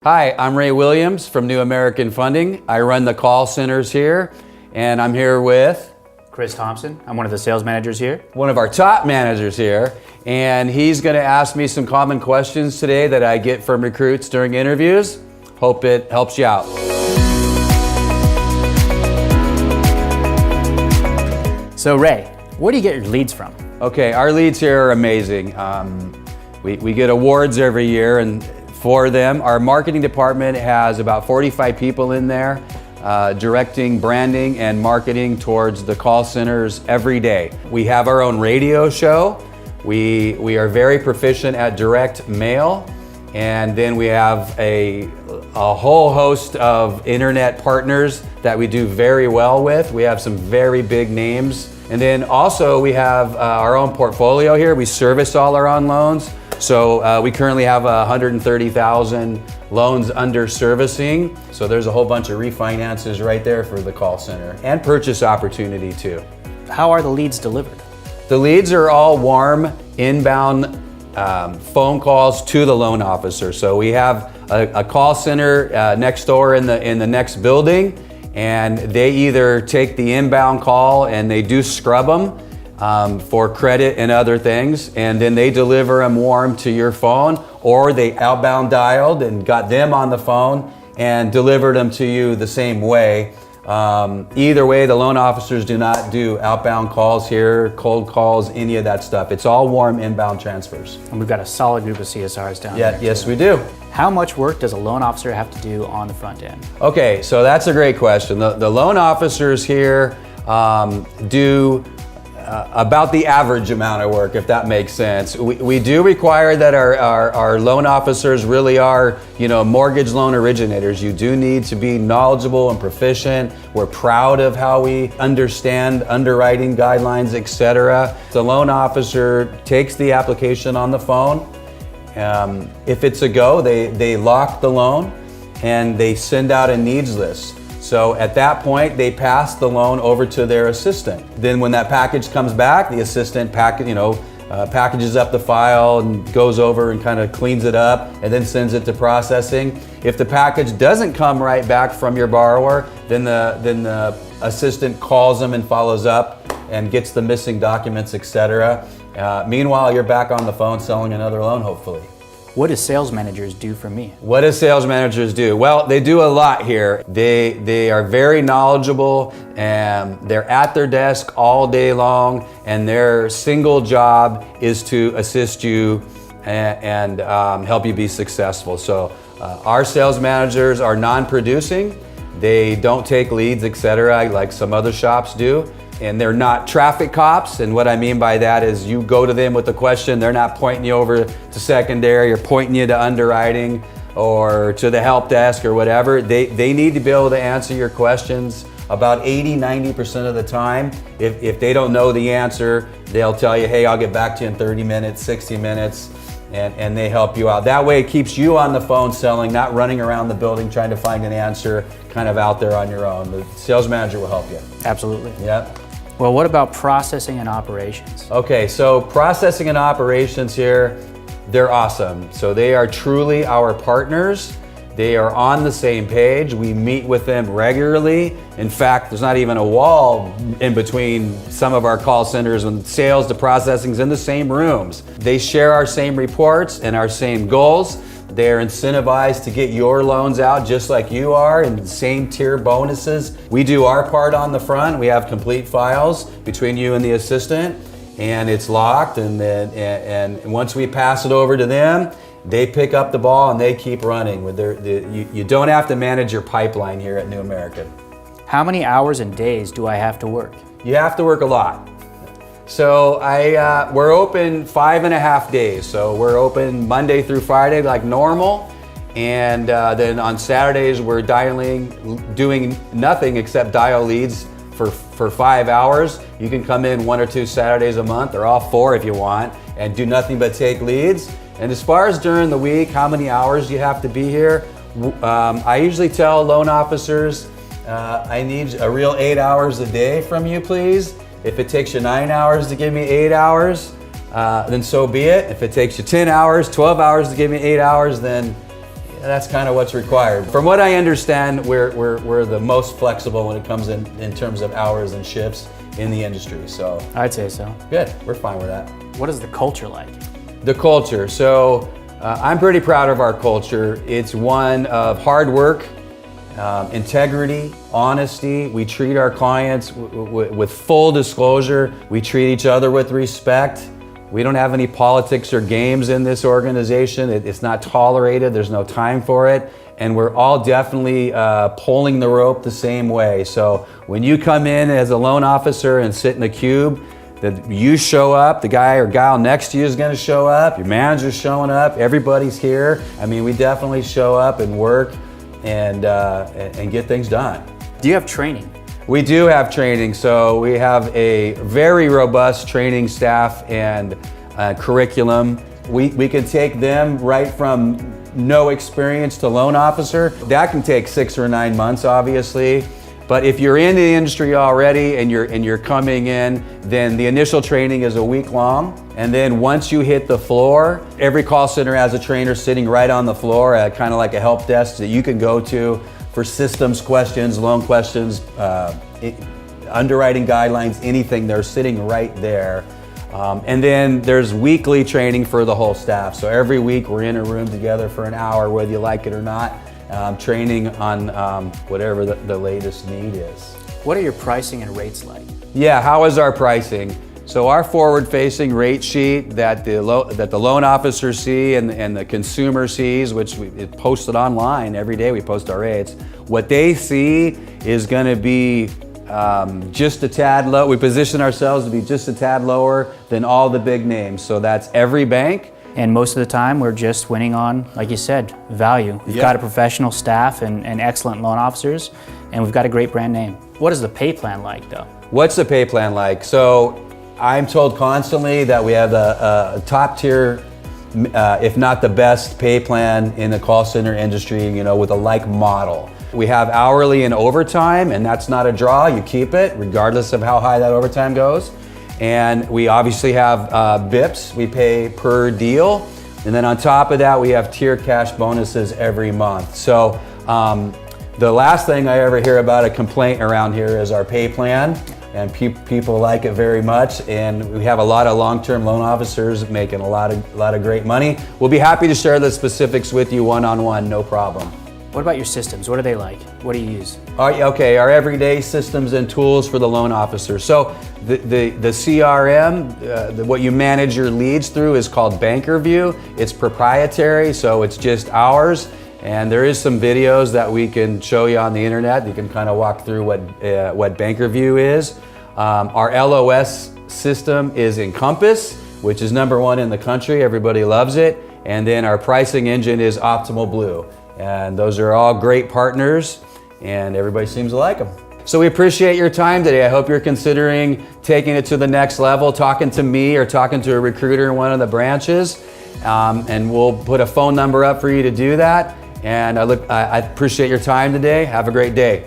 Hi, I'm Ray Williams from New American Funding. I run the call centers here, and I'm here with Chris Thompson. I'm one of the sales managers here. one of our top managers here, and he's going to ask me some common questions today that I get from recruits during interviews. Hope it helps you out. So Ray, where do you get your leads from? Okay, our leads here are amazing. We get awards every year, and for them, our marketing department has about 45 people in there directing branding and marketing towards the call centers every day. We have our own radio show. We are very proficient at direct mail, and then we have a whole host of internet partners that we do very well with. We have some very big names. And then also we have our own portfolio here. We service all our own loans. So we currently have 130,000 loans under servicing. So there's a whole bunch of refinances right there for the call center, and purchase opportunity too. How are the leads delivered? The leads are all warm, inbound phone calls to the loan officer. So we have a call center next door in the next building, and they either take the inbound call and they do scrub them for credit and other things, and then they deliver them warm to your phone, or they outbound dialed and got them on the phone and delivered them to you the same way. Either way, the loan officers do not do outbound calls here, cold calls, any of that stuff. It's all warm inbound transfers. And we've got a solid group of CSRs down there. Yes, too. we do. How much work does a loan officer have to do on the front end? Okay, so that's a great question. The loan officers here do about the average amount of work, if that makes sense. We do require that our loan officers really are, mortgage loan originators. You do need to be knowledgeable and proficient. We're proud of how we understand underwriting guidelines, etc. The loan officer takes the application on the phone. If it's a go, they lock the loan and they send out a needs list. So at that point, they pass the loan over to their assistant. Then when that package comes back, the assistant packages up the file and goes over and kind of cleans it up and then sends it to processing. If the package doesn't come right back from your borrower, then the assistant calls them and follows up and gets the missing documents, etc. Meanwhile, you're back on the phone selling another loan, hopefully. What do sales managers do for me? What do sales managers do? Well, they do a lot here. They are very knowledgeable, and they're at their desk all day long, and their single job is to assist you and help you be successful. So our sales managers are non-producing. They don't take leads, etc., like some other shops do. And they're not traffic cops, and what I mean by that is you go to them with a question, they're not pointing you over to secondary or pointing you to underwriting or to the help desk or whatever. They need to be able to answer your questions about 80-90% of the time. If they don't know the answer, they'll tell you, hey, I'll get back to you in 30 minutes, 60 minutes, and they help you out. That way it keeps you on the phone selling, not running around the building trying to find an answer kind of out there on your own. The sales manager will help you. Absolutely. Yep. Well, what about processing and operations? Okay, so processing and operations here, they're awesome. So they are truly our partners. They are on the same page. We meet with them regularly. In fact, there's not even a wall in between some of our call centers, and sales to processing's in the same rooms. They share our same reports and our same goals. They're incentivized to get your loans out just like you are, and same tier bonuses. We do our part on the front. We have complete files between you and the assistant, and it's locked, and once we pass it over to them, they pick up the ball and they keep running. You don't have to manage your pipeline here at New American. How many hours and days do I have to work? You have to work a lot. So we're open 5.5 days. So we're open Monday through Friday like normal. And then on Saturdays, we're doing nothing except dial leads for 5 hours. You can come in 1 or 2 Saturdays a month, or all 4 if you want, and do nothing but take leads. And as far as during the week, how many hours you have to be here, I usually tell loan officers, I need a real 8 hours a day from you, please. If it takes you 9 hours to give me 8 hours, then so be it. If it takes you 10 hours, 12 hours to give me 8 hours, then that's kind of what's required. From what I understand, we're the most flexible when it comes in terms of hours and shifts in the industry. So I'd say so. good, we're fine with that. What is the culture like? The culture. So I'm pretty proud of our culture. It's one of hard work, integrity, honesty. We treat our clients with full disclosure. We treat each other with respect. We don't have any politics or games in this organization. It's not tolerated. There's no time for it. And we're all definitely pulling the rope the same way. So when you come in as a loan officer and sit in a cube, that you show up, the guy or gal next to you is going to show up, your manager's showing up, everybody's here. I mean, we definitely show up and work and get things done. Do you have training? We do have training, so we have a very robust training staff and curriculum. We can take them right from no experience to loan officer. That can take 6 or 9 months, obviously. But if you're in the industry already and you're coming in, then the initial training is a week long. And then once you hit the floor, every call center has a trainer sitting right on the floor, kind of like a help desk that you can go to for systems questions, loan questions, underwriting guidelines, anything. They're sitting right there. And then there's weekly training for the whole staff. So every week we're in a room together for an hour, whether you like it or not. Training on whatever the latest need is. What are your pricing and rates like? Yeah, how is our pricing? So our forward-facing rate sheet that the loan officers see and the consumer sees, which it's posted online every day, we post our rates. What they see is going to be just a tad low. We position ourselves to be just a tad lower than all the big names. So that's every bank. And most of the time, we're just winning on, like you said, value. We've got a professional staff and excellent loan officers, and we've got a great brand name. What is the pay plan like, though? What's the pay plan like? So I'm told constantly that we have a top tier, if not the best pay plan in the call center industry, with a like model. We have hourly and overtime, and that's not a draw. You keep it, regardless of how high that overtime goes. And we obviously have BIPs, we pay per deal. And then on top of that, we have tier cash bonuses every month. So the last thing I ever hear about a complaint around here is our pay plan. And people like it very much. And we have a lot of long-term loan officers making a lot of great money. We'll be happy to share the specifics with you one-on-one, no problem. What about your systems? What are they like? What do you use? Our everyday systems and tools for the loan officer. So the CRM, what you manage your leads through is called BankerView. It's proprietary, so it's just ours. And there is some videos that we can show you on the internet. You can kind of walk through what BankerView is. Our LOS system is Encompass, which is #1 in the country. Everybody loves it. And then our pricing engine is Optimal Blue. And those are all great partners, and everybody seems to like them. So we appreciate your time today. I hope you're considering taking it to the next level, talking to me or talking to a recruiter in one of the branches. And we'll put a phone number up for you to do that. And I appreciate your time today. Have a great day.